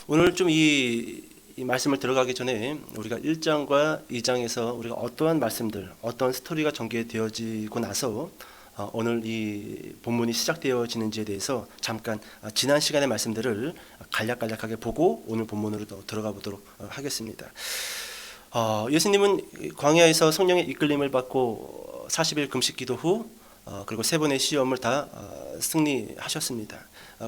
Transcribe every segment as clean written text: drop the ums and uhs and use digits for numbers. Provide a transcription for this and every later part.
오늘 좀 이 말씀을 들어가기 전에 우리가 1장과 2장에서 우리가 어떠한 말씀들, 어떤 스토리가 전개되어지고 나서 오늘 이 본문이 시작되어지는지에 대해서 잠깐 지난 시간의 말씀들을 간략하게 보고 오늘 본문으로 들어가 보도록 하겠습니다. 예수님은 광야에서 성령의 이끌림을 받고 40일 금식 기도 후 그리고 세 번의 시험을 다 승리하셨습니다.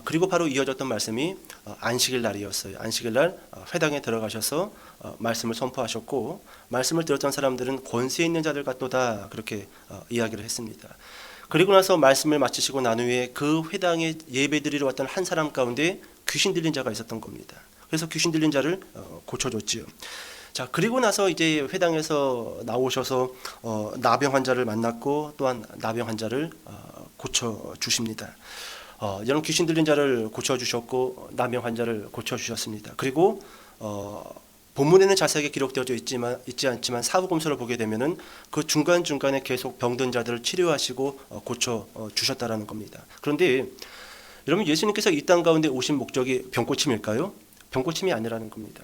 그리고 바로 이어졌던 말씀이 안식일 날이었어요. 안식일 날 회당에 들어가셔서 말씀을 선포하셨고, 말씀을 들었던 사람들은 권세 있는 자들 같도다, 그렇게 이야기를 했습니다. 그리고 나서 말씀을 마치시고 난 후에 그 회당에 예배드리러 왔던 한 사람 가운데 귀신 들린 자가 있었던 겁니다. 그래서 귀신 들린 자를 고쳐줬지요. 자, 그리고 나서 이제 회당에서 나오셔서 나병 환자를 만났고, 또한 나병 환자를 고쳐 주십니다. 여러분, 귀신 들린 자를 고쳐 주셨고 나병 환자를 고쳐 주셨습니다. 그리고 본문에는 자세하게 기록되어져 있지 않지만 사복음서를 보게 되면은 그 중간중간에 계속 병든 자들을 치료하시고 고쳐 주셨다라는 겁니다. 그런데 여러분, 예수님께서 이 땅 가운데 오신 목적이 병고침일까요? 병고침이 아니라는 겁니다.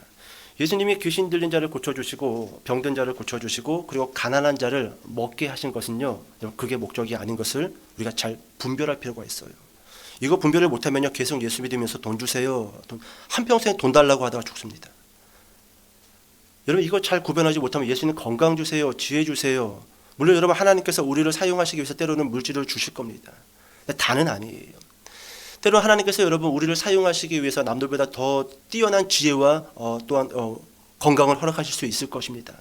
예수님이 귀신 들린 자를 고쳐주시고 병든 자를 고쳐주시고 그리고 가난한 자를 먹게 하신 것은요, 그게 목적이 아닌 것을 우리가 잘 분별할 필요가 있어요. 이거 분별을 못하면요, 계속 예수 믿으면서 돈 주세요, 한평생 돈 달라고 하다가 죽습니다. 여러분, 이거 잘 구별하지 못하면 예수님 건강 주세요, 지혜 주세요, 물론 여러분 하나님께서 우리를 사용하시기 위해서 때로는 물질을 주실 겁니다. 다는 아니에요. 때로 하나님께서 여러분 우리를 사용하시기 위해서 남들보다 더 뛰어난 지혜와 또한 건강을 허락하실 수 있을 것입니다.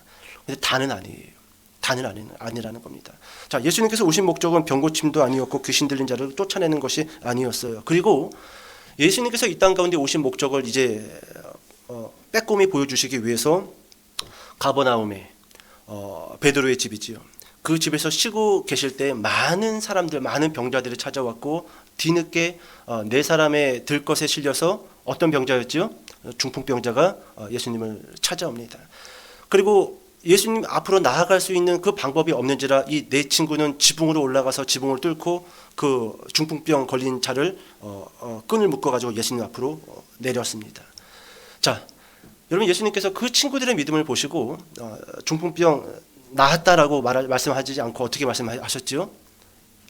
근데 다는 아니에요. 다는 아니라는 겁니다. 자, 예수님께서 오신 목적은 병고침도 아니었고 귀신 들린 자를 쫓아내는 것이 아니었어요. 그리고 예수님께서 이 땅 가운데 오신 목적을 이제 빼꼼히 보여주시기 위해서 가버나움에 베드로의 집이지요. 그 집에서 쉬고 계실 때 많은 사람들, 많은 병자들이 찾아왔고, 뒤늦게 네 사람의 들것에 실려서 어떤 병자였죠? 중풍병자가 예수님을 찾아옵니다. 그리고 예수님 앞으로 나아갈 수 있는 그 방법이 없는지라 이 네 친구는 지붕으로 올라가서 지붕을 뚫고 그 중풍병 걸린 자를 끈을 묶어가지고 예수님 앞으로 내렸습니다. 자, 여러분, 예수님께서 그 친구들의 믿음을 보시고 중풍병 나았다라고 말씀하지 않고 어떻게 말씀하셨죠?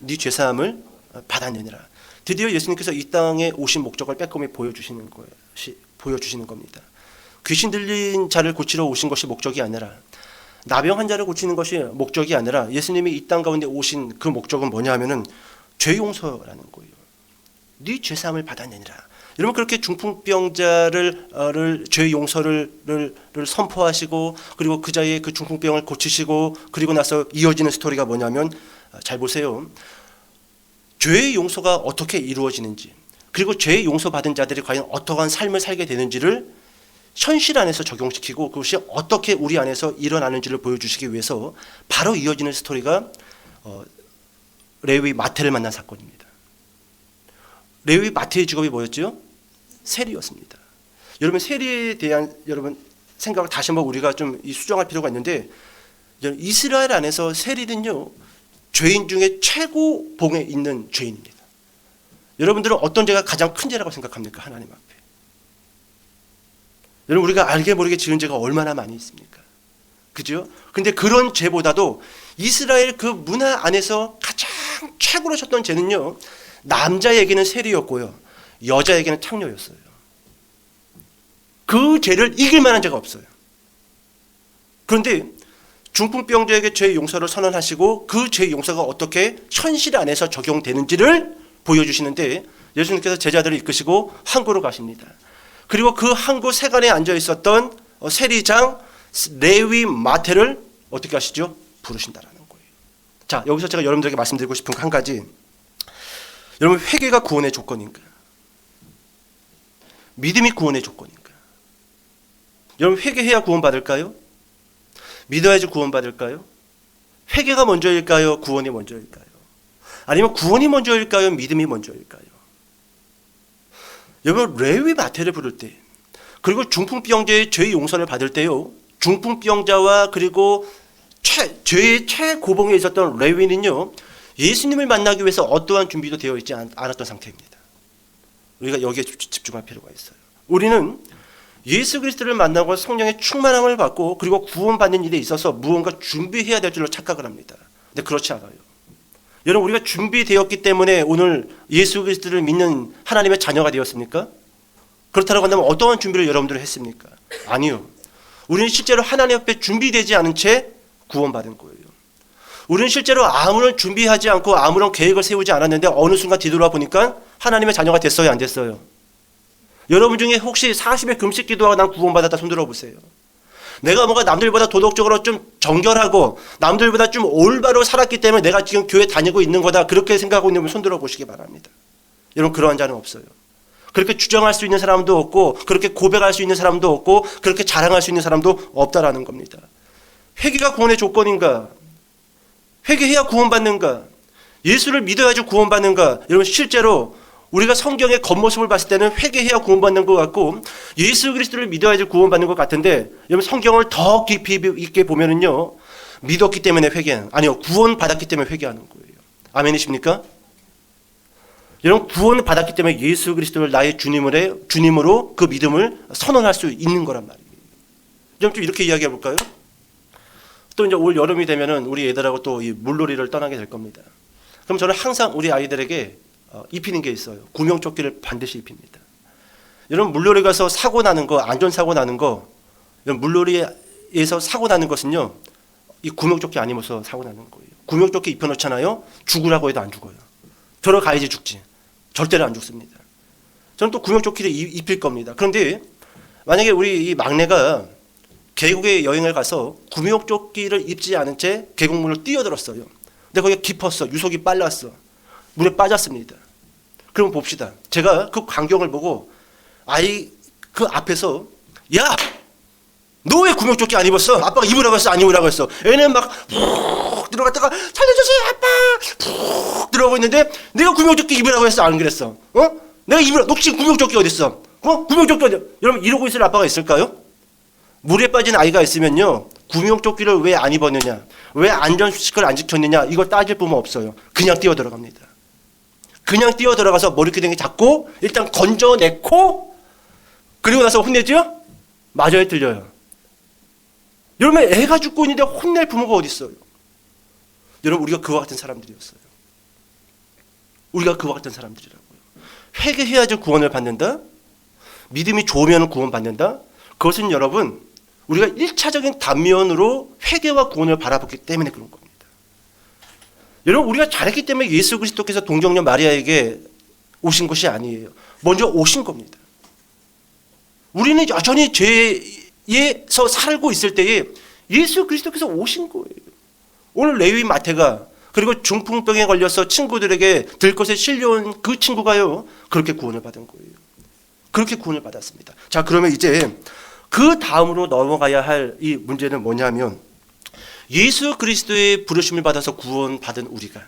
네 죄사함을 받았느니라. 드디어 예수님께서 이 땅에 오신 목적을 빼꼼히 보여주시는 겁니다. 귀신 들린 자를 고치러 오신 것이 목적이 아니라, 나병 환자를 고치는 것이 목적이 아니라, 예수님이 이 땅 가운데 오신 그 목적은 뭐냐 하면은 죄 용서라는 거예요. 네 죄사함을 받았느니라. 여러분, 그렇게 중풍병자를 죄 용서를 선포하시고, 그리고 그 자의 그 중풍병을 고치시고, 그리고 나서 이어지는 스토리가 뭐냐면, 잘 보세요. 죄의 용서가 어떻게 이루어지는지, 그리고 죄의 용서받은 자들이 과연 어떠한 삶을 살게 되는지를 현실 안에서 적용시키고, 그것이 어떻게 우리 안에서 일어나는지를 보여주시기 위해서 바로 이어지는 스토리가 레위 마태를 만난 사건입니다. 레위 마태의 직업이 뭐였죠? 세리였습니다. 여러분, 세리에 대한 여러분 생각을 다시 한번 우리가 좀 수정할 필요가 있는데, 이스라엘 안에서 세리는요, 죄인 중에 최고봉에 있는 죄인입니다. 여러분들은 어떤 죄가 가장 큰 죄라고 생각합니까? 하나님 앞에. 여러분, 우리가 알게 모르게 지은 죄가 얼마나 많이 있습니까? 그죠? 근데 그런 죄보다도 이스라엘 그 문화 안에서 가장 최고로 쳤던 죄는요, 남자에게는 세리였고요, 여자에게는 창녀였어요. 그 죄를 이길 만한 죄가 없어요. 그런데 중풍병자에게 죄 용서를 선언하시고, 그 죄 용서가 어떻게 현실 안에서 적용되는지를 보여주시는데, 예수님께서 제자들을 이끄시고 항구로 가십니다. 그리고 그 항구 세간에 앉아 있었던 세리장 레위 마태를 어떻게 하시죠? 부르신다라는 거예요. 자, 여기서 제가 여러분들에게 말씀드리고 싶은 한 가지, 여러분, 회개가 구원의 조건인가? 믿음이 구원의 조건인가? 여러분, 회개해야 구원받을까요? 믿어야지 구원받을까요? 회개가 먼저일까요? 구원이 먼저일까요? 아니면 구원이 먼저일까요? 믿음이 먼저일까요? 여러분, 레위 마태를 부를 때, 그리고 중풍병자의 죄의 용서를 받을 때요, 중풍병자와 그리고 죄의 최고봉에 있었던 레위는요, 예수님을 만나기 위해서 어떠한 준비도 되어 있지 않았던 상태입니다. 우리가 여기에 집중할 필요가 있어요. 우리는 예수 그리스도를 만나고 성령의 충만함을 받고 그리고 구원받는 일에 있어서 무언가 준비해야 될 줄로 착각을 합니다. 근데 그렇지 않아요. 여러분, 우리가 준비되었기 때문에 오늘 예수 그리스도를 믿는 하나님의 자녀가 되었습니까? 그렇다고 한다면 어떠한 준비를 여러분들이 했습니까? 아니요. 우리는 실제로 하나님 앞에 준비되지 않은 채 구원받은 거예요. 우리는 실제로 아무런 준비하지 않고 아무런 계획을 세우지 않았는데 어느 순간 뒤돌아 보니까 하나님의 자녀가 됐어요, 안 됐어요? 여러분 중에 혹시 40일 금식 기도하고 난 구원받았다 손 들어보세요. 내가 뭔가 남들보다 도덕적으로 좀 정결하고 남들보다 좀 올바로 살았기 때문에 내가 지금 교회 다니고 있는 거다, 그렇게 생각하고 있는 분 손 들어보시기 바랍니다. 여러분, 그러한 자는 없어요. 그렇게 주장할 수 있는 사람도 없고 그렇게 고백할 수 있는 사람도 없고 그렇게 자랑할 수 있는 사람도 없다라는 겁니다. 회개가 구원의 조건인가? 회개해야 구원받는가? 예수를 믿어야지 구원받는가? 여러분, 실제로 우리가 성경의 겉모습을 봤을 때는 회개해야 구원받는 것 같고 예수 그리스도를 믿어야지 구원받는 것 같은데, 여러분 성경을 더 깊이 있게 보면은요, 믿었기 때문에 아니요, 구원받았기 때문에 회개하는 거예요. 아멘이십니까? 여러분, 구원을 받았기 때문에 예수 그리스도를 나의 주님으로 그 믿음을 선언할 수 있는 거란 말이에요. 좀 이렇게 이야기해 볼까요? 또 이제 올 여름이 되면은 우리 애들하고 또 이 물놀이를 떠나게 될 겁니다. 그럼 저는 항상 우리 아이들에게 입히는 게 있어요. 구명조끼를 반드시 입힙니다. 여러분, 물놀이 가서 사고 나는 거, 안전사고 나는 거, 물놀이에서 사고 나는 것은요, 이 구명조끼 안 입어서 사고 나는 거예요. 구명조끼 입혀놓잖아요. 죽으라고 해도 안 죽어요. 들어가야지 죽지. 절대로 안 죽습니다. 저는 또 구명조끼를 입힐 겁니다. 그런데 만약에 우리 이 막내가 계곡에 여행을 가서 구명조끼를 입지 않은 채 계곡물을 뛰어들었어요. 근데 거기가 깊었어. 유속이 빨랐어. 물에 빠졌습니다. 그럼 봅시다. 제가 그 광경을 보고 아이 그 앞에서, 야! 너 왜 구명조끼 안 입었어? 아빠가 입으라고 했어? 안 입으라고 했어? 애는 막 푹 들어갔다가 살려주세요 아빠! 푹 들어가고 있는데 내가 구명조끼 입으라고 했어? 안 그랬어? 내가 입으라. 너 지금 구명조끼 어딨어? 구명조끼 어디? 여러분, 이러고 있을 아빠가 있을까요? 물에 빠진 아이가 있으면요, 구명조끼를 왜 안 입었느냐, 왜 안전수칙을 안 지켰느냐, 이걸 따질 뿐만 없어요. 그냥 뛰어 들어갑니다. 그냥 뛰어 들어가서 머리끄댕이 잡고 일단 건져내고 그리고 나서 혼내죠? 맞아요, 틀려요? 여러분, 애가 죽고 있는데 혼낼 부모가 어디 있어요? 여러분, 우리가 그와 같은 사람들이었어요. 우리가 그와 같은 사람들이라고요. 회개해야지 구원을 받는다. 믿음이 좋으면 구원받는다. 그것은 여러분, 우리가 1차적인 단면으로 회개와 구원을 바라봤기 때문에 그런 겁니다. 여러분, 우리가 잘했기 때문에 예수 그리스도께서 동정녀 마리아에게 오신 것이 아니에요. 먼저 오신 겁니다. 우리는 여전히 죄에서 살고 있을 때에 예수 그리스도께서 오신 거예요. 오늘 레위 마태가, 그리고 중풍병에 걸려서 친구들에게 들것에 실려온 그 친구가요, 그렇게 구원을 받은 거예요. 그렇게 구원을 받았습니다. 자, 그러면 이제 그 다음으로 넘어가야 할 이 문제는 뭐냐면, 예수 그리스도의 부르심을 받아서 구원받은 우리가,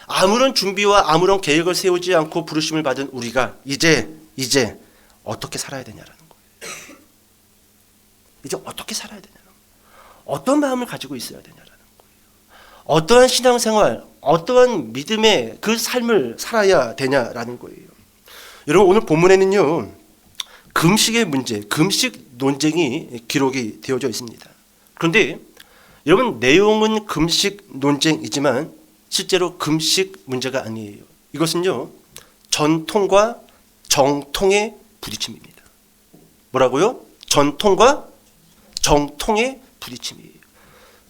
아무런 준비와 아무런 계획을 세우지 않고 부르심을 받은 우리가 이제 어떻게 살아야 되냐라는 거예요. 이제 어떻게 살아야 되냐는 거예요. 어떤 마음을 가지고 있어야 되냐라는 거예요. 어떠한 신앙생활, 어떠한 믿음의 그 삶을 살아야 되냐라는 거예요. 여러분, 오늘 본문에는요, 금식의 문제, 금식 논쟁이 기록이 되어져 있습니다. 그런데 여러분, 내용은 금식 논쟁이지만 실제로 금식 문제가 아니에요. 이것은요, 전통과 정통의 부딪힘입니다. 뭐라고요? 전통과 정통의 부딪힘이에요.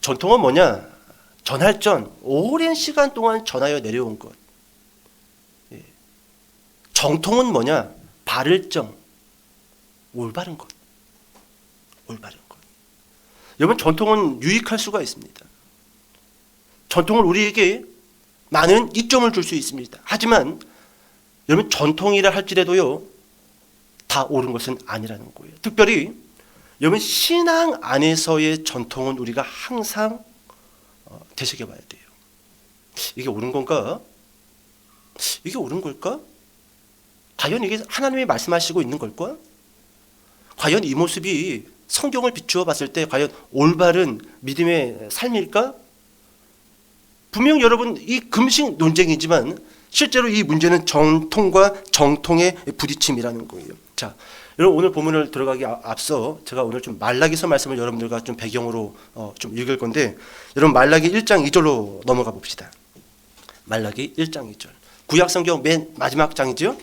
전통은 뭐냐? 전할전, 오랜 시간 동안 전하여 내려온 것. 정통은 뭐냐? 바를정, 올바른 것. 올바른 것. 여러분, 전통은 유익할 수가 있습니다. 전통은 우리에게 많은 이점을 줄 수 있습니다. 하지만 여러분, 전통이라 할지라도요, 다 옳은 것은 아니라는 거예요. 특별히 여러분, 신앙 안에서의 전통은 우리가 항상 되새겨봐야 돼요. 이게 옳은 건가? 이게 옳은 걸까? 과연 이게 하나님이 말씀하시고 있는 걸까? 과연 이 모습이 성경을 비추어 봤을 때 과연 올바른 믿음의 삶일까? 분명 여러분, 이 금식 논쟁이지만 실제로 이 문제는 전통과 정통의 부딪힘이라는 거예요. 자, 여러분 오늘 본문을 들어가기 앞서 제가 오늘 좀 말라기서 말씀을 여러분들과 좀 배경으로 좀 읽을 건데, 여러분 말라기 1장 2절로 넘어가 봅시다. 말라기 1장 2절. 구약 성경 맨 마지막 장이죠?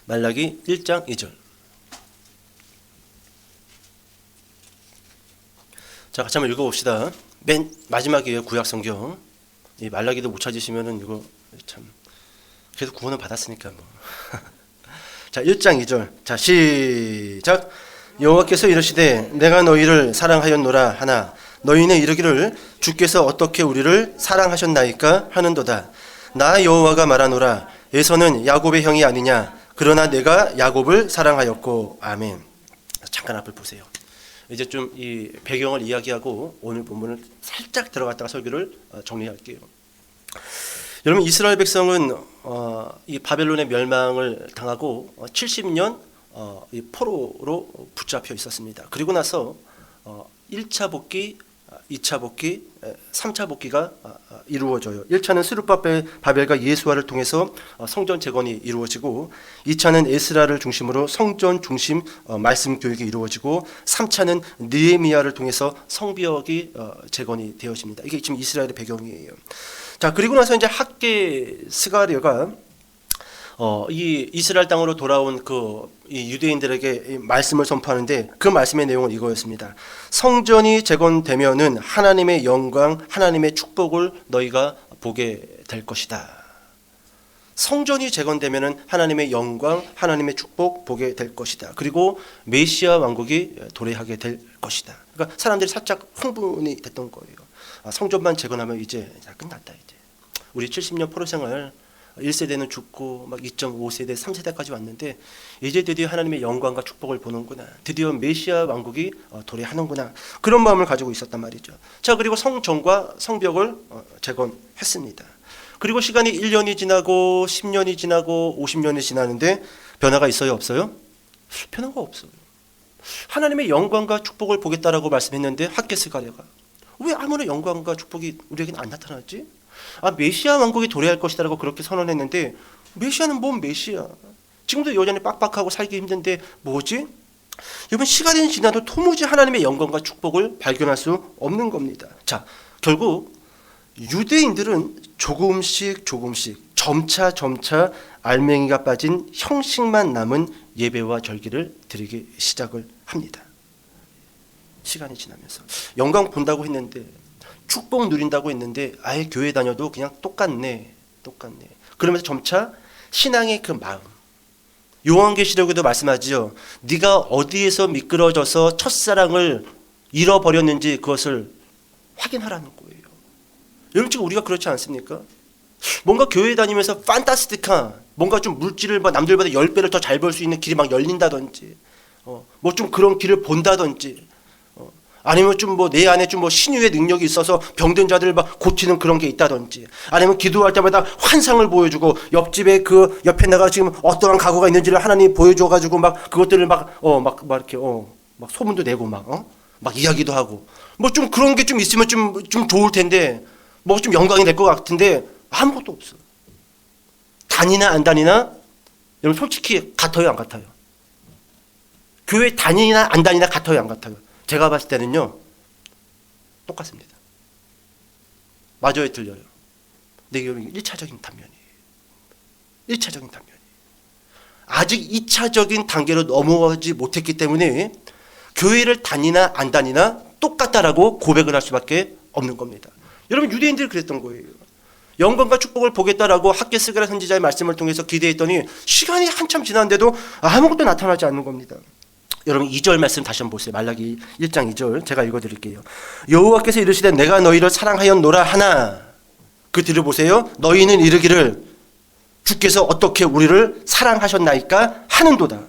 말라기 1장 2절. 자, 같이 한번 읽어봅시다. 맨 마지막이에요, 구약 성경. 이 말라기도 못 찾으시면은 이거 참, 그래도 구원을 받았으니까 뭐. 자, 1장 2절. 자, 시작. 여호와께서 이르시되 내가 너희를 사랑하였노라 하나 너희는 이르기를 주께서 어떻게 우리를 사랑하셨나이까 하는도다. 나 여호와가 말하노라 에서는 야곱의 형이 아니냐 그러나 내가 야곱을 사랑하였고. 아멘. 잠깐 앞을 보세요. 이제 좀 이 배경을 이야기하고 오늘 본문을 살짝 들어갔다가 설교를 정리할게요. 여러분 이스라엘 백성은 이 바벨론의 멸망을 당하고 70년 이 포로로 붙잡혀 있었습니다. 그리고 나서 1차 복귀, 2차 복귀, 3차 복귀가 이루어져요. 1차는 스룹바벨과 예수아를 통해서 성전 재건이 이루어지고, 2차는 에스라를 중심으로 성전 중심 말씀 교육이 이루어지고, 3차는 느헤미야를 통해서 성벽이 재건이 되어집니다. 이게 지금 이스라엘의 배경이에요. 자, 그리고 나서 이제 학계 스가랴가 이 이스라엘 땅으로 돌아온 이 유대인들에게 말씀을 선포하는데, 그 말씀의 내용은 이거였습니다. 성전이 재건되면은 하나님의 영광, 하나님의 축복을 너희가 보게 될 것이다. 성전이 재건되면은 하나님의 영광, 하나님의 축복 보게 될 것이다. 그리고 메시아 왕국이 도래하게 될 것이다. 그러니까 사람들이 살짝 흥분이 됐던 거예요. 성전만 재건하면 이제 끝났다. 이제 우리 70년 포로 생활 1세대는 죽고 막 2.5세대, 3세대까지 왔는데 이제 드디어 하나님의 영광과 축복을 보는구나. 드디어 메시아 왕국이 도래하는구나. 그런 마음을 가지고 있었단 말이죠. 자, 그리고 성전과 성벽을 재건했습니다. 그리고 시간이 1년이 지나고 10년이 지나고 50년이 지나는데 변화가 있어요, 없어요? 변화가 없어요. 하나님의 영광과 축복을 보겠다라고 말씀했는데 학계 스가랴가 왜 아무런 영광과 축복이 우리에게는 안 나타났지? 메시아 왕국이 도래할 것이다라고 그렇게 선언했는데, 메시아는 뭔 메시아? 지금도 여전히 빡빡하고 살기 힘든데 뭐지? 여러분 시간이 지나도 도무지 하나님의 영광과 축복을 발견할 수 없는 겁니다. 자, 결국 유대인들은 조금씩 점차 알맹이가 빠진 형식만 남은 예배와 절기를 드리기 시작을 합니다. 시간이 지나면서 영광 본다고 했는데, 축복 누린다고 했는데 아예 교회 다녀도 그냥 똑같네. 그러면서 점차 신앙의 그 마음, 요한계시록에도 말씀하지요. 네가 어디에서 미끄러져서 첫사랑을 잃어버렸는지 그것을 확인하라는 거예요. 여러분 지금 우리가 그렇지 않습니까? 뭔가 교회 다니면서 판타스틱한 뭔가 좀 물질을 남들보다 10배를 더 잘 벌 수 있는 길이 막 열린다든지, 뭐 좀 그런 길을 본다든지, 아니면 좀 내 안에 좀 신유의 능력이 있어서 병든 자들을 막 고치는 그런 게 있다든지, 아니면 기도할 때마다 환상을 보여주고 옆집에 그 옆에 내가 지금 어떠한 가구가 있는지를 하나님이 보여줘가지고 막 그것들을 막 이렇게 막 소문도 내고 막 이야기도 하고, 뭐 좀 그런 게 좀 있으면 좀 좋을 텐데, 뭐 좀 영광이 될 것 같은데 아무것도 없어. 다니나 안 다니나 여러분 솔직히 같아요, 안 같아요? 교회 다니나 안 다니나 같아요, 안 같아요? 제가 봤을 때는요 똑같습니다. 맞아요, 들려요. 근데 이게 1차적인 단면이에요. 1차적인 단면이 아직 2차적인 단계로 넘어가지 못했기 때문에 교회를 다니나 안 다니나 똑같다라고 고백을 할 수밖에 없는 겁니다. 여러분 유대인들이 그랬던 거예요. 영광과 축복을 보겠다라고 학계 스가랴 선지자의 말씀을 통해서 기대했더니 시간이 한참 지났는데도 아무것도 나타나지 않는 겁니다. 여러분 2절 말씀 다시 한번 보세요. 말라기 1장 2절 제가 읽어드릴게요. 여호와께서 이르시되 내가 너희를 사랑하였노라 하나, 그 들어보세요. 너희는 이르기를 주께서 어떻게 우리를 사랑하셨나이까 하는도다.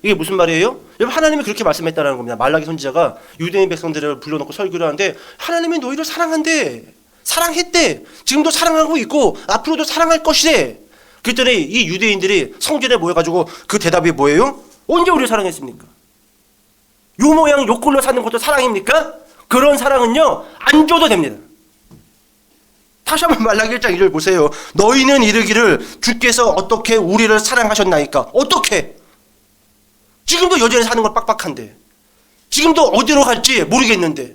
이게 무슨 말이에요? 여러분 하나님이 그렇게 말씀했다는 겁니다. 말라기 선지자가 유대인 백성들을 불러놓고 설교를 하는데 하나님이 너희를 사랑한대, 사랑했대, 지금도 사랑하고 있고 앞으로도 사랑할 것이래. 그랬더니 이 유대인들이 성전에 모여가지고 그 대답이 뭐예요? 언제 우리를 사랑했습니까? 요 모양 요 꼴로 사는 것도 사랑입니까? 그런 사랑은요 안 줘도 됩니다. 다시 한번 말라기 1장 1절 보세요. 너희는 이르기를 주께서 어떻게 우리를 사랑하셨나이까. 어떻게? 지금도 여전히 사는 건 빡빡한데, 지금도 어디로 갈지 모르겠는데,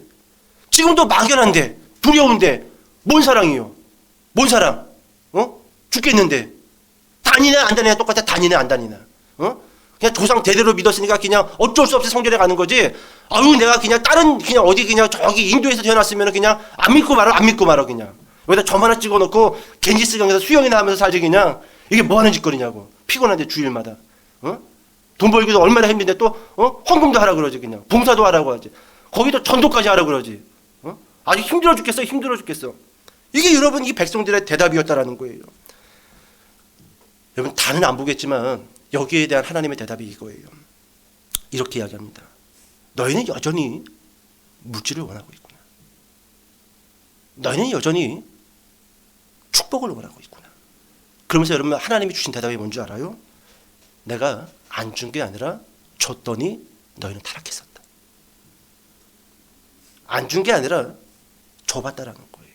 지금도 막연한데, 두려운데, 뭔 사랑이요? 뭔 사랑? 죽겠는데. 다니나 안 다니나 똑같아. 다니나 안 다니나. 그냥 조상 대대로 믿었으니까 그냥 어쩔 수 없이 성전에 가는 거지. 아유, 내가 그냥 다른, 그냥 어디 그냥 저기 인도에서 태어났으면 그냥 안 믿고 말아, 그냥. 여기다 점 하나 찍어 놓고 겐지스 강에서 수영이나 하면서 살지 그냥. 이게 뭐 하는 짓거리냐고. 피곤한데 주일마다. 돈 벌기도 얼마나 힘든데 또, 헌금도 하라 그러지 그냥. 봉사도 하라고 하지. 거기도 전도까지 하라 그러지. 아주 힘들어 죽겠어. 이게 여러분 이 백성들의 대답이었다라는 거예요. 여러분 다는 안 보겠지만 여기에 대한 하나님의 대답이 이거예요. 이렇게 이야기합니다. 너희는 여전히 물질을 원하고 있구나. 너희는 여전히 축복을 원하고 있구나. 그러면서 여러분 하나님이 주신 대답이 뭔지 알아요? 내가 안 준 게 아니라 줬더니 너희는 타락했었다. 안 준 게 아니라 줘봤다라는 거예요.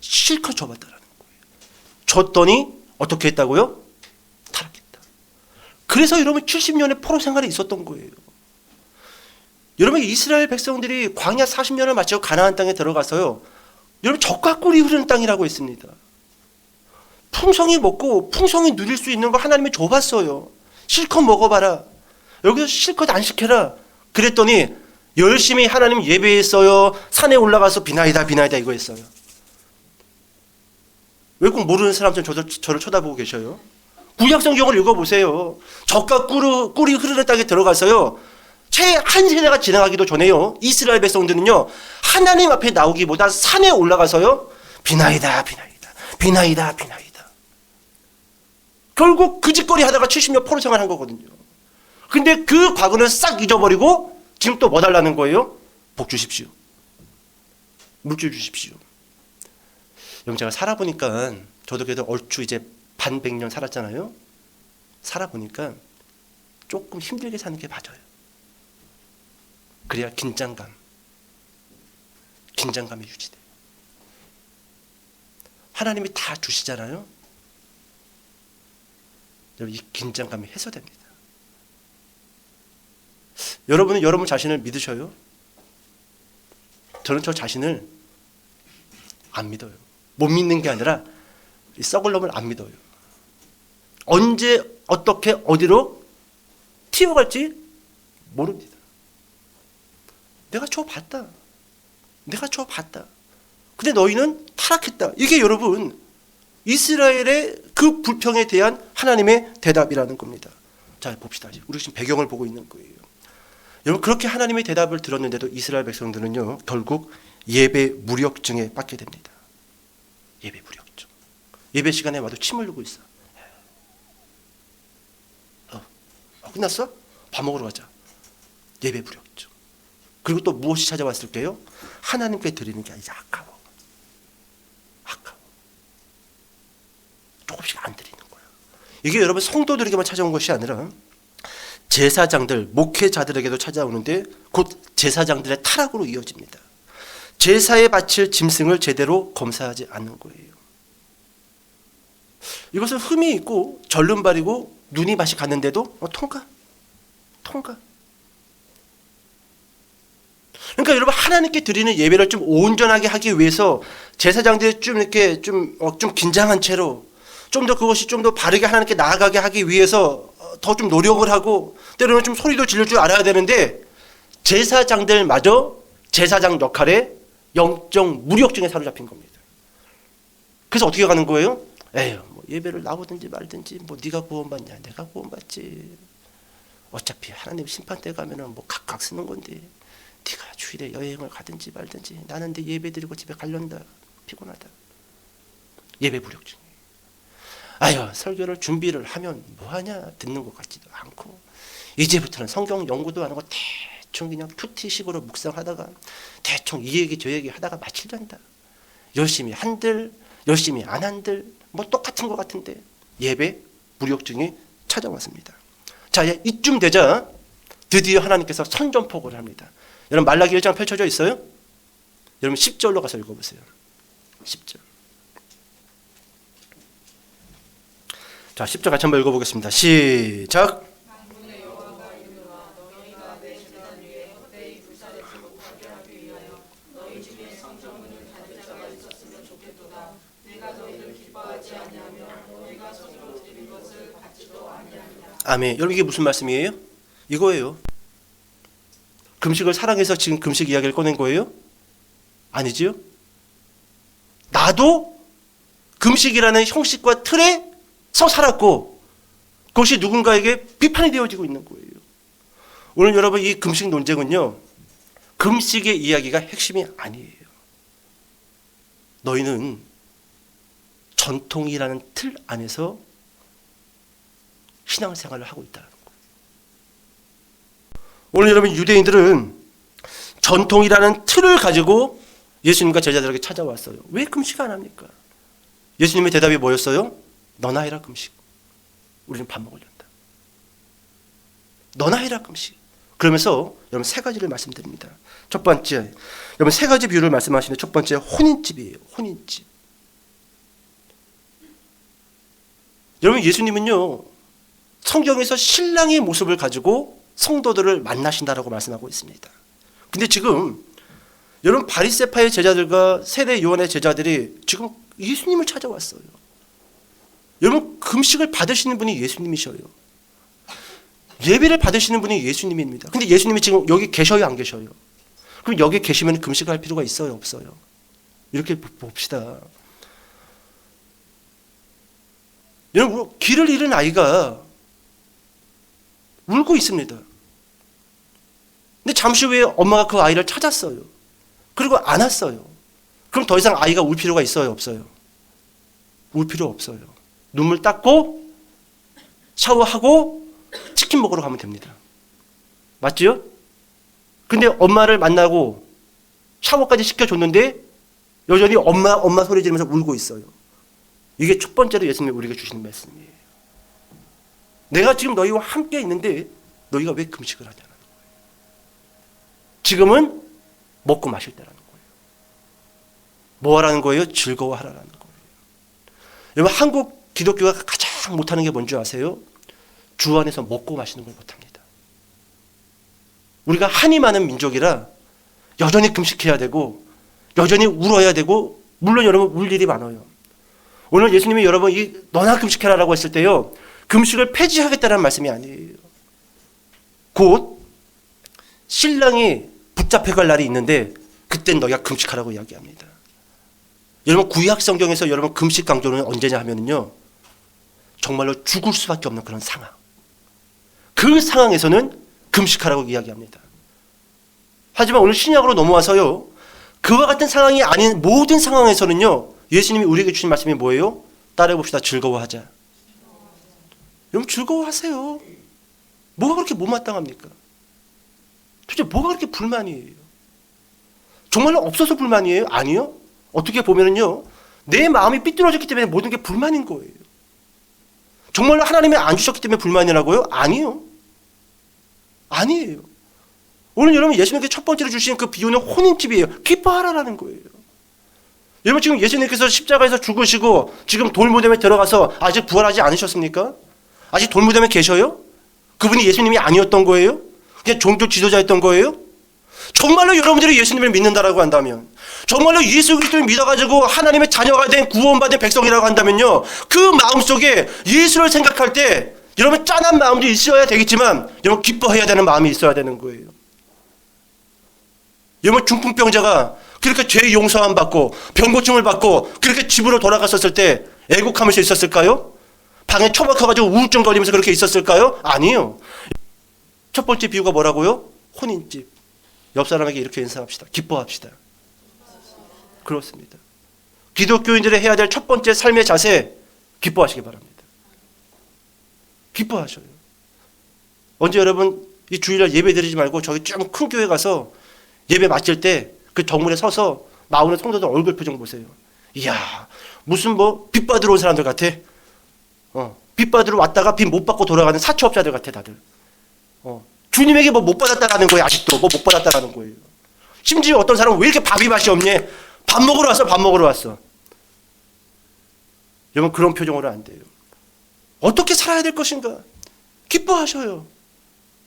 실컷 줘봤다라는 거예요. 줬더니 어떻게 했다고요? 타락했다. 그래서 여러분 70년의 포로 생활이 있었던 거예요. 여러분 이스라엘 백성들이 광야 40년을 마치고 가나안 땅에 들어가서요. 여러분 젖과 꿀이 흐르는 땅이라고 했습니다. 풍성히 먹고 풍성히 누릴 수 있는 거 하나님이 줘봤어요. 실컷 먹어봐라. 여기서 실컷 안식해라. 그랬더니 열심히 하나님 예배했어요. 산에 올라가서 비나이다 이거 했어요. 왜 꼭 모르는 사람처럼 저를 쳐다보고 계셔요? 구약성경을 읽어보세요. 젖과 꿀이 흐르는 땅에 들어가서요. 채 한 세대가 지나가기도 전에요. 이스라엘 백성들은요. 하나님 앞에 나오기보다 산에 올라가서요. 비나이다. 결국 그 짓거리 하다가 70년 포로 생활한 거거든요. 근데 그 과거는 싹 잊어버리고 지금 또 뭐 달라는 거예요? 복 주십시오. 물질 주십시오. 여러분 제가 살아보니까 저도 그래도 얼추 이제 반백년 살았잖아요. 살아보니까 조금 힘들게 사는 게 맞아요. 그래야 긴장감이 유지돼요. 하나님이 다 주시잖아요. 이 긴장감이 해소됩니다. 여러분은 여러분 자신을 믿으셔요? 저는 저 자신을 안 믿어요. 못 믿는 게 아니라 썩을 놈을 안 믿어요. 언제 어떻게 어디로 튀어갈지 모릅니다. 내가 줘봤다. 근데 너희는 타락했다. 이게 여러분 이스라엘의 그 불평에 대한 하나님의 대답이라는 겁니다. 자 봅시다. 우리 지금 배경을 보고 있는 거예요. 여러분 그렇게 하나님의 대답을 들었는데도 이스라엘 백성들은요 결국 예배 무력증에 빠지게 됩니다. 예배 무력증. 예배 시간에 와도 침 흘리고 있어. 끝났어? 밥 먹으러 가자. 예배 무력증. 그리고 또 무엇이 찾아왔을까요? 하나님께 드리는 게 아니라 아까워. 조금씩 안 드리는 거야. 이게 여러분 성도들에게만 찾아온 것이 아니라 제사장들, 목회자들에게도 찾아오는데 곧 제사장들의 타락으로 이어집니다. 제사에 바칠 짐승을 제대로 검사하지 않는 거예요. 이것은 흠이 있고 절름발이고 눈이 맛이 갔는데도 통과. 그러니까 여러분 하나님께 드리는 예배를 좀 온전하게 하기 위해서 제사장들이 좀 이렇게 좀 긴장한 채로 좀 더 그것이 좀 더 바르게 하나님께 나아가게 하기 위해서 더 좀 노력을 하고 때로는 좀 소리도 지를 줄 알아야 되는데 제사장들마저 제사장 역할에 영적 무력증에 사로잡힌 겁니다. 그래서 어떻게 가는 거예요? 에휴, 뭐 예배를 나오든지 말든지 뭐 네가 구원받냐 내가 구원받지. 어차피 하나님 심판 때 가면은 뭐 각각 쓰는 건데 네가 주일에 여행을 가든지 말든지 나는 내 예배 드리고 집에 갈련다. 피곤하다. 예배 무력증. 아유 설교를 준비를 하면 뭐하냐 듣는 것 같지도 않고 이제부터는 성경 연구도 안 하고 대충 그냥 큐티식으로 묵상하다가 대충 이 얘기 저 얘기 하다가 마치련다. 열심히 한들 열심히 안 한들 뭐 똑같은 것 같은데 예배 무력증이 찾아왔습니다. 자 이쯤 되자 드디어 하나님께서 선전포고를 합니다. 여러분 말라기 1장 펼쳐져 있어요? 여러분 10절로 가서 읽어보세요. 10절. 자, 10절 같이 한번 읽어보겠습니다. 시작. 아멘. 여러분 이게 무슨 말씀이에요? 이거예요. 금식을 사랑해서 지금 금식 이야기를 꺼낸 거예요? 아니지요? 나도 금식이라는 형식과 틀에서 살았고 그것이 누군가에게 비판이 되어지고 있는 거예요. 오늘 여러분 이 금식 논쟁은요, 금식의 이야기가 핵심이 아니에요. 너희는 전통이라는 틀 안에서 신앙생활을 하고 있다는 거예요. 오늘 여러분 유대인들은 전통이라는 틀을 가지고 예수님과 제자들에게 찾아왔어요. 왜 금식 안 합니까? 예수님의 대답이 뭐였어요? 너나 해라 금식. 우리는 밥 먹으려다. 너나 해라 금식. 그러면서 여러분 세 가지를 말씀드립니다. 첫 번째, 여러분 세 가지 비유를 말씀하시는데 첫 번째 혼인집이에요. 혼인집. 여러분 예수님은요, 성경에서 신랑의 모습을 가지고 성도들을 만나신다라고 말씀하고 있습니다. 근데 지금 여러분 바리새파의 제자들과 세례 요한의 제자들이 지금 예수님을 찾아왔어요. 여러분 금식을 받으시는 분이 예수님이셔요. 예배를 받으시는 분이 예수님입니다. 근데 예수님이 지금 여기 계셔요, 안 계셔요? 그럼 여기 계시면 금식할 필요가 있어요, 없어요? 이렇게 봅시다. 여러분 길을 잃은 아이가 울고 있습니다. 근데 잠시 후에 엄마가 그 아이를 찾았어요. 그리고 안았어요. 그럼 더 이상 아이가 울 필요가 있어요, 없어요? 울 필요 없어요. 눈물 닦고 샤워하고 치킨 먹으러 가면 됩니다. 맞지요? 근데 엄마를 만나고 샤워까지 시켜줬는데 여전히 엄마 소리 지르면서 울고 있어요. 이게 첫 번째로 예수님이 우리에게 주시는 말씀이에요. 내가 지금 너희와 함께 있는데 너희가 왜 금식을 하냐는 거예요. 지금은 먹고 마실 때라는 거예요. 뭐 하라는 거예요? 즐거워하라는 거예요. 여러분 한국 기독교가 가장 못하는 게 뭔지 아세요? 주 안에서 먹고 마시는 걸 못합니다. 우리가 한이 많은 민족이라 여전히 금식해야 되고 여전히 울어야 되고 물론 여러분 울 일이 많아요. 오늘 예수님이 여러분 이 너나 금식해라라고 했을 때요, 금식을 폐지하겠다는 말씀이 아니에요. 곧 신랑이 붙잡혀갈 날이 있는데 그땐 너희가 금식하라고 이야기합니다. 여러분 구약 성경에서 여러분 금식 강조는 언제냐 하면은요, 정말로 죽을 수밖에 없는 그런 상황. 그 상황에서는 금식하라고 이야기합니다. 하지만 오늘 신약으로 넘어와서요, 그와 같은 상황이 아닌 모든 상황에서는요, 예수님이 우리에게 주신 말씀이 뭐예요? 따라해봅시다. 즐거워하자. 여러분 즐거워하세요. 뭐가 그렇게 못마땅합니까? 도대체 뭐가 그렇게 불만이에요? 정말로 없어서 불만이에요? 아니요. 어떻게 보면은요, 내 마음이 삐뚤어졌기 때문에 모든 게 불만인 거예요. 정말로 하나님이 안 주셨기 때문에 불만이라고요? 아니요. 아니에요. 오늘 여러분 예수님께 첫 번째로 주신 그 비유는 혼인집이에요. 기뻐하라라는 거예요. 여러분 지금 예수님께서 십자가에서 죽으시고 지금 돌무덤에 들어가서 아직 부활하지 않으셨습니까? 아직 돌무덤에 계셔요? 그분이 예수님이 아니었던 거예요? 그냥 종교 지도자였던 거예요? 정말로 여러분들이 예수님을 믿는다라고 한다면, 정말로 예수 그리스도를 믿어가지고 하나님의 자녀가 된 구원받은 백성이라고 한다면요, 그 마음속에 예수를 생각할 때 여러분 짠한 마음도 있어야 되겠지만 여러분 기뻐해야 되는 마음이 있어야 되는 거예요. 여러분 중풍병자가 그렇게 죄 용서함 받고 병고침을 받고 그렇게 집으로 돌아갔었을 때 애국하면서 있었을까요? 방에 처박혀가지고 우울증 걸리면서 그렇게 있었을까요? 아니요. 첫 번째 비유가 뭐라고요? 혼인집. 옆 사람에게 이렇게 인사합시다. 기뻐합시다. 그렇습니다. 기독교인들이 해야 될 첫 번째 삶의 자세, 기뻐하시기 바랍니다. 기뻐하셔요. 언제 여러분 이 주일날 예배 드리지 말고 저기 좀 큰 교회 가서 예배 마칠 때 그 정문에 서서 나오는 성도들 얼굴 표정 보세요. 이야, 무슨 뭐 빚 받으러 온 사람들 같아. 빚 받으러 왔다가 빚 못 받고 돌아가는 사채업자들 같아 다들. 주님에게 뭐 못 받았다라는 거예요. 아직도 뭐 못 받았다라는 거예요. 심지어 어떤 사람은 왜 이렇게 밥이 맛이 없니? 밥 먹으러 왔어. 밥 먹으러 왔어. 여러분 그런 표정으로 안 돼요. 어떻게 살아야 될 것인가? 기뻐하셔요.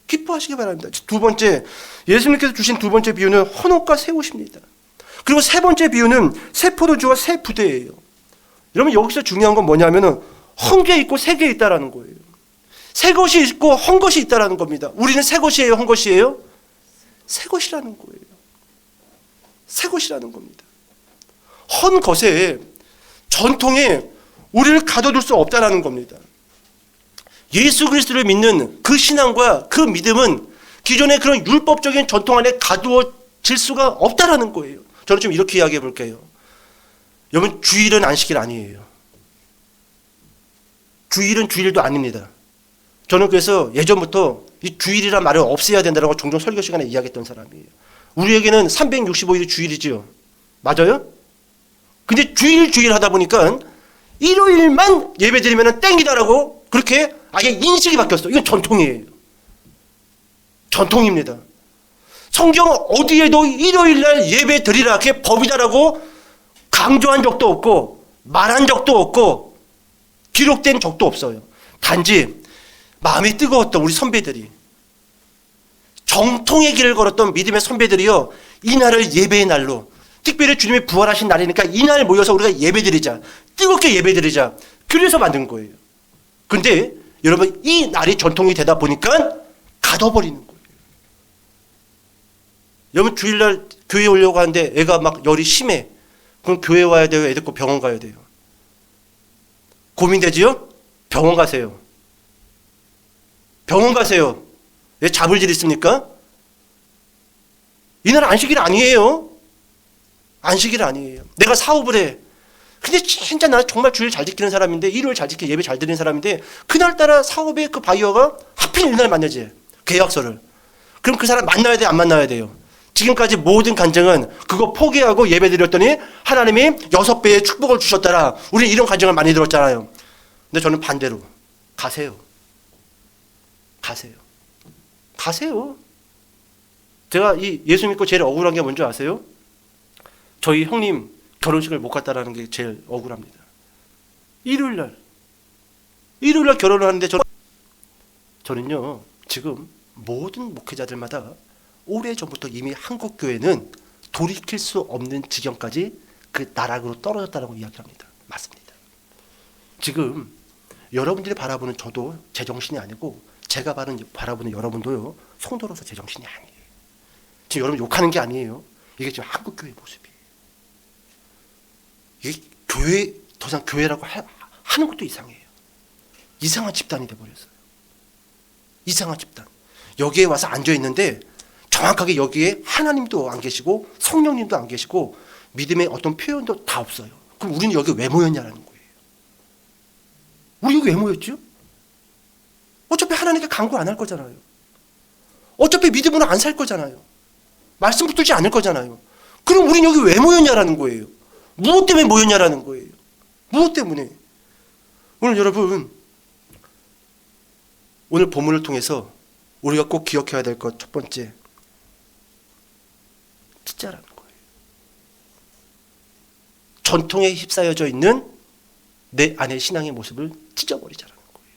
기뻐하시기 바랍니다. 두 번째, 예수님께서 주신 두 번째 비유는 헌옷과 새 옷입니다. 그리고 세 번째 비유는 새 포도주와 새 부대예요. 여러분 여기서 중요한 건 뭐냐면은 헌 게 있고 새 게 있다라는 거예요. 새 것이 있고 헌 것이 있다라는 겁니다. 우리는 새 것이에요, 헌 것이에요? 새 것이라는 거예요. 새 것이라는 겁니다. 헌 것에 전통에 우리를 가둬둘 수 없다라는 겁니다. 예수 그리스도를 믿는 그 신앙과 그 믿음은 기존의 그런 율법적인 전통 안에 가두어질 수가 없다라는 거예요. 저는 좀 이렇게 이야기해 볼게요. 여러분 주일은 안식일 아니에요. 주일은 주일도 아닙니다. 저는 그래서 예전부터 이 주일이란 말을 없애야 된다고 종종 설교 시간에 이야기했던 사람이에요. 우리에게는 365일이 주일이지요. 맞아요? 근데 주일 하다 보니까 일요일만 예배 드리면 땡이다라고 그렇게 아예 인식이 바뀌었어. 이건 전통이에요. 전통입니다. 성경 어디에도 일요일날 예배 드리라 그게 법이다라고 강조한 적도 없고 말한 적도 없고 기록된 적도 없어요. 단지 마음이 뜨거웠던 우리 선배들이 정통의 길을 걸었던 믿음의 선배들이요 이날을 예배의 날로 특별히 주님이 부활하신 날이니까 이날 모여서 우리가 예배드리자 뜨겁게 예배드리자 그래서 만든 거예요. 근데 여러분 이 날이 전통이 되다 보니까 가둬버리는 거예요. 여러분 주일날 교회 오려고 하는데 애가 막 열이 심해. 그럼 교회 와야 돼요? 애들 꼭 병원 가야 돼요? 고민되지요? 병원 가세요. 병원 가세요. 왜 잡을 일 있습니까? 이날 안식일 아니에요. 안식일 아니에요. 내가 사업을 해. 근데 진짜 나는 정말 주일 잘 지키는 사람인데 일요일 잘 지키는 예배 잘 드리는 사람인데 그날따라 사업의 그 바이어가 하필 이날 만나지. 계약서를. 그럼 그 사람 만나야 돼? 안 만나야 돼요? 지금까지 모든 간증은 그거 포기하고 예배 드렸더니 하나님이 6배의 축복을 주셨더라. 우리 이런 간증을 많이 들었잖아요. 근데 저는 반대로 가세요. 가세요. 가세요. 제가 이 예수 믿고 제일 억울한 게 뭔지 아세요? 저희 형님 결혼식을 못 갔다라는 게 제일 억울합니다. 일요일날 결혼을 하는데 저는요 지금 모든 목회자들마다 오래전부터 이미 한국 교회는 돌이킬 수 없는 지경까지 그 나락으로 떨어졌다라고 이야기합니다. 맞습니다. 지금 여러분들이 바라보는 저도 제정신이 아니고 제가 바라보는 여러분도요 성도로서 제정신이 아니에요. 지금 여러분 욕하는 게 아니에요. 이게 지금 한국 교회 모습이에요. 이게 교회 더 이상 교회라고 하는 것도 이상해요. 이상한 집단이 돼버렸어요. 이상한 집단. 여기에 와서 앉아 있는데 정확하게 여기에 하나님도 안 계시고 성령님도 안 계시고 믿음의 어떤 표현도 다 없어요. 그럼 우리는 여기 왜 모였냐라는 거예요. 우리 여기 왜 모였죠? 어차피 하나님께 간구 안 할 거잖아요. 어차피 믿음으로 안 살 거잖아요. 말씀 붙들지 않을 거잖아요. 그럼 우리는 여기 왜 모였냐라는 거예요. 무엇 때문에 모였냐라는 거예요. 무엇 때문에? 오늘 여러분 오늘 본문을 통해서 우리가 꼭 기억해야 될 것 첫 번째 찢자라는 거예요. 전통에 휩싸여져 있는 내 안의 신앙의 모습을 찢어버리자라는 거예요.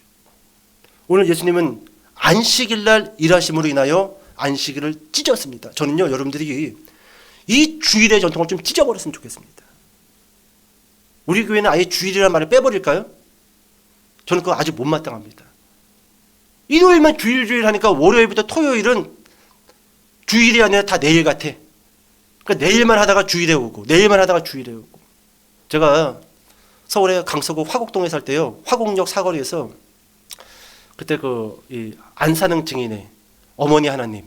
오늘 예수님은 안식일날 일하심으로 인하여 안식일을 찢었습니다. 저는요 여러분들이 이 주일의 전통을 좀 찢어버렸으면 좋겠습니다. 우리 교회는 아예 주일이라는 말을 빼버릴까요? 저는 그거 아주 못마땅합니다. 일요일만 주일 하니까 월요일부터 토요일은 주일이 아니라 다 내일 같아. 그러니까 내일만 하다가 주일에 오고 내일만 하다가 주일에 오고. 제가 서울의 강서구 화곡동에 살 때요 화곡역 사거리에서 그때 이 안산흥 증인의 어머니 하나님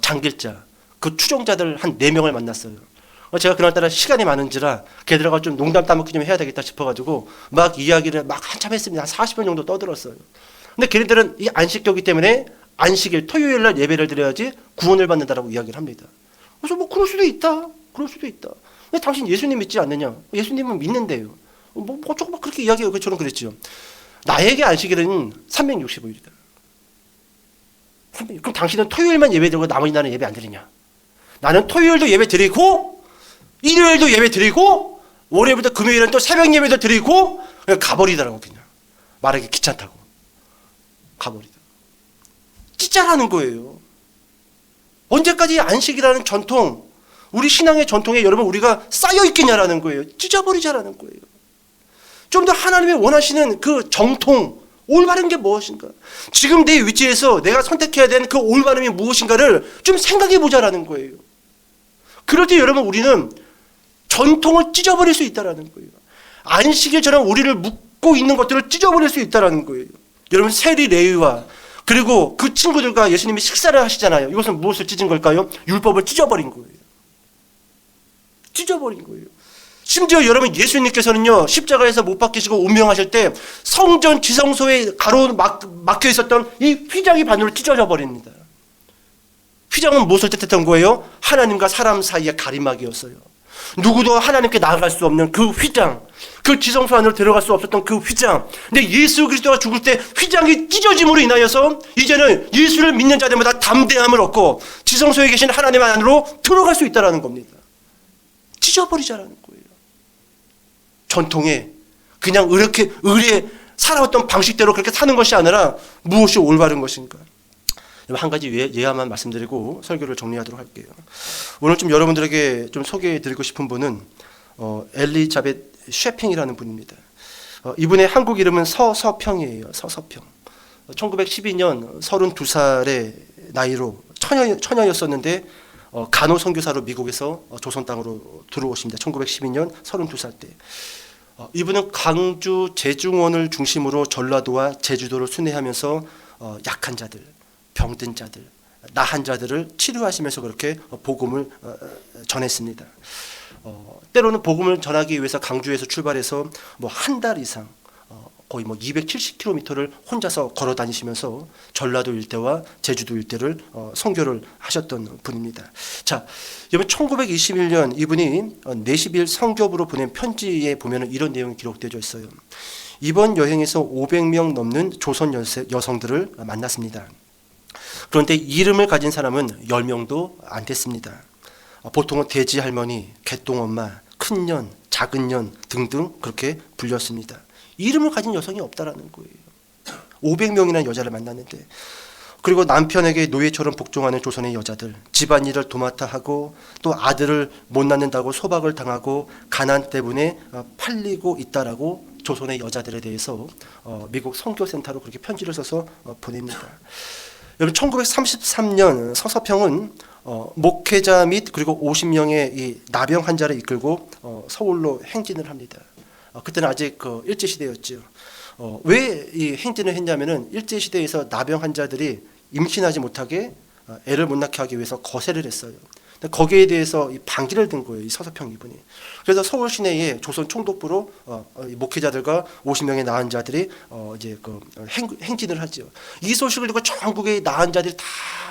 장길자 그 추종자들 한 4명을 만났어요. 제가 그날따라 시간이 많은지라 걔들하고 좀 농담 따먹기 좀 해야 되겠다 싶어가지고 막 이야기를 막 한참 했습니다. 한 40분 정도 떠들었어요. 근데 걔네들은 이 안식교기 때문에 안식일 토요일날 예배를 드려야지 구원을 받는다라고 이야기를 합니다. 그래서 뭐 그럴 수도 있다. 그럴 수도 있다. 근데 당신 예수님 믿지 않느냐? 예수님은 믿는데요. 뭐 어쩌고 막 그렇게 이야기해요. 저는 그랬죠. 나에게 안식일은 365일이다. 그럼 당신은 토요일만 예배 드리고 나머지 날은 예배 안 드리냐? 나는 토요일도 예배 드리고 일요일도 예배 드리고 월요일부터 금요일은 또 새벽 예배도 드리고 그냥 가버리더라고. 그냥 말하기 귀찮다고 가버리더라고. 찌짜라는 거예요. 언제까지 안식이라는 전통, 우리 신앙의 전통에 여러분 우리가 쌓여있겠냐라는 거예요. 찢어버리자라는 거예요. 좀 더 하나님이 원하시는 그 정통, 올바른 게 무엇인가? 지금 내 위치에서 내가 선택해야 되는 그 올바름이 무엇인가를 좀 생각해 보자라는 거예요. 그럴 때 여러분 우리는 전통을 찢어버릴 수 있다라는 거예요. 안식일처럼 우리를 묶고 있는 것들을 찢어버릴 수 있다라는 거예요. 여러분 세리 레위와 그리고 그 친구들과 예수님이 식사를 하시잖아요. 이것은 무엇을 찢은 걸까요? 율법을 찢어버린 거예요. 찢어버린 거예요. 심지어 여러분 예수님께서는요 십자가에서 못 박히시고 운명하실 때 성전 지성소에 가로 막혀 있었던 이 휘장이 반으로 찢어져 버립니다. 휘장은 무엇을 뜻했던 거예요? 하나님과 사람 사이의 가림막이었어요. 누구도 하나님께 나아갈 수 없는 그 휘장, 그 지성소 안으로 들어갈 수 없었던 그 휘장. 근데 예수 그리스도가 죽을 때 휘장이 찢어짐으로 인하여서 이제는 예수를 믿는 자들마다 담대함을 얻고 지성소에 계신 하나님 안으로 들어갈 수 있다는 겁니다. 찢어버리자라는 거예요. 전통에 그냥 이렇게 의례 살아왔던 방식대로 그렇게 사는 것이 아니라 무엇이 올바른 것인가. 한 가지 예화만 말씀드리고 설교를 정리하도록 할게요. 오늘 좀 여러분들에게 좀 소개해드리고 싶은 분은 엘리자벳 쉐핑이라는 분입니다. 이분의 한국 이름은 서서평이에요. 서서평. 1912년 32살의 나이로 처녀였었는데 간호 선교사로 미국에서 조선 땅으로 들어오십니다. 1912년 32살 때. 이분은 강주 제중원을 중심으로 전라도와 제주도를 순회하면서 약한 자들, 병든 자들, 나한 자들을 치료하시면서 그렇게 복음을 전했습니다. 때로는 복음을 전하기 위해서 강주에서 출발해서 뭐 한 달 이상 거의 뭐 270km를 혼자서 걸어 다니시면서 전라도 일대와 제주도 일대를 선교를 하셨던 분입니다. 자, 여러분 1921년 이분이 내시빌 성교부로 보낸 편지에 보면 이런 내용이 기록되어 있어요. 이번 여행에서 500명 넘는 조선 여성들을 만났습니다. 그런데 이름을 가진 사람은 10명도 안 됐습니다. 보통은 돼지 할머니, 개똥 엄마, 큰 년, 작은 년 등등 그렇게 불렸습니다. 이름을 가진 여성이 없다라는 거예요. 500명이나 여자를 만났는데, 그리고 남편에게 노예처럼 복종하는 조선의 여자들, 집안일을 도맡아 하고 또 아들을 못 낳는다고 소박을 당하고 가난 때문에 팔리고 있다라고 조선의 여자들에 대해서 미국 선교센터로 그렇게 편지를 써서 보냅니다. 여러분 1933년 서서평은 목회자 및 그리고 50명의 이 나병 환자를 이끌고 서울로 행진을 합니다. 그때는 아직 일제 시대였죠. 왜 이 행진을 했냐면은 일제 시대에서 나병 환자들이 임신하지 못하게 애를 못 낳게 하기 위해서 거세를 했어요. 거기에 대해서 이 반기를 든 거예요, 이 서서평 이분이. 그래서 서울 시내에 조선 총독부로 목회자들과 50명의 나은 자들이 이제 행진을 하죠. 이 소식을 듣고 전국의 나은 자들이 다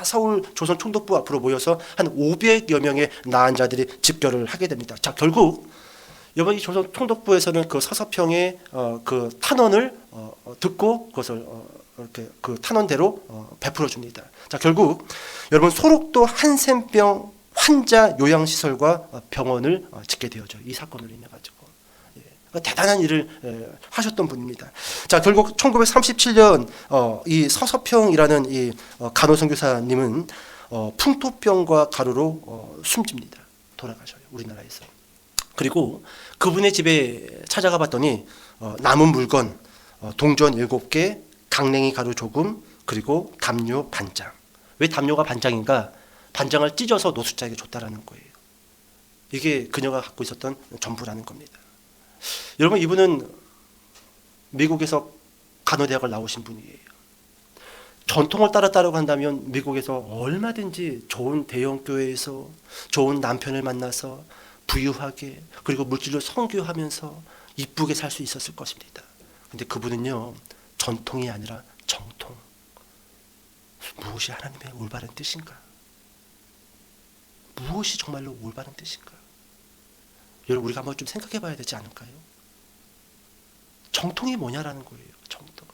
서울 조선 총독부 앞으로 모여서 한 500여 명의 나은 자들이 집결을 하게 됩니다. 자, 결국 이번 이 조선 총독부에서는 그 서서평의 그 탄원을 듣고 그것을 이렇게 그 탄원대로 베풀어 줍니다. 자, 결국 여러분 소록도 한센병 환자 요양시설과 병원을 짓게 되어져. 이 사건으로 인해 가지고 대단한 일을 하셨던 분입니다. 자, 결국 1937년 이 서서평이라는 이 간호선교사님은 풍토병과 가루로 숨집니다. 돌아가셔요, 우리나라에서. 그리고 그분의 집에 찾아가 봤더니 남은 물건 동전 7개, 강냉이 가루 조금, 그리고 담요 반장. 왜 담요가 반장인가? 반장을 찢어서 노숙자에게 줬다라는 거예요. 이게 그녀가 갖고 있었던 전부라는 겁니다. 여러분, 이분은 미국에서 간호대학을 나오신 분이에요. 전통을 따랐다고 한다면 미국에서 얼마든지 좋은 대형교회에서 좋은 남편을 만나서 부유하게 그리고 물질로 선교하면서 이쁘게 살 수 있었을 것입니다. 근데 그분은요, 전통이 아니라 정통. 무엇이 하나님의 올바른 뜻인가? 무엇이 정말로 올바른 뜻인가? 여러분, 우리가 한번 좀 생각해 봐야 되지 않을까요? 정통이 뭐냐라는 거예요. 정통.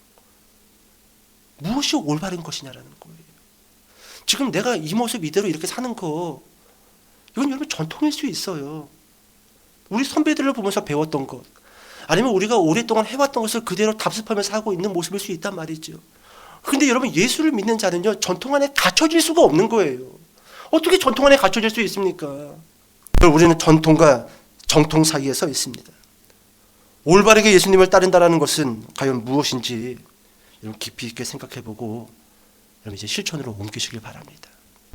무엇이 올바른 것이냐라는 거예요. 지금 내가 이 모습 이대로 이렇게 사는 거, 이건 여러분 전통일 수 있어요. 우리 선배들을 보면서 배웠던 것, 아니면 우리가 오랫동안 해왔던 것을 그대로 답습하면서 하고 있는 모습일 수 있단 말이죠. 그런데 여러분, 예수를 믿는 자는요, 전통 안에 갇혀질 수가 없는 거예요. 어떻게 전통 안에 갇혀질 수 있습니까? 우리는 전통과 정통 사이에 서 있습니다. 올바르게 예수님을 따른다는 것은 과연 무엇인지 여러분 깊이 있게 생각해보고 여러분 이제 실천으로 옮기시길 바랍니다.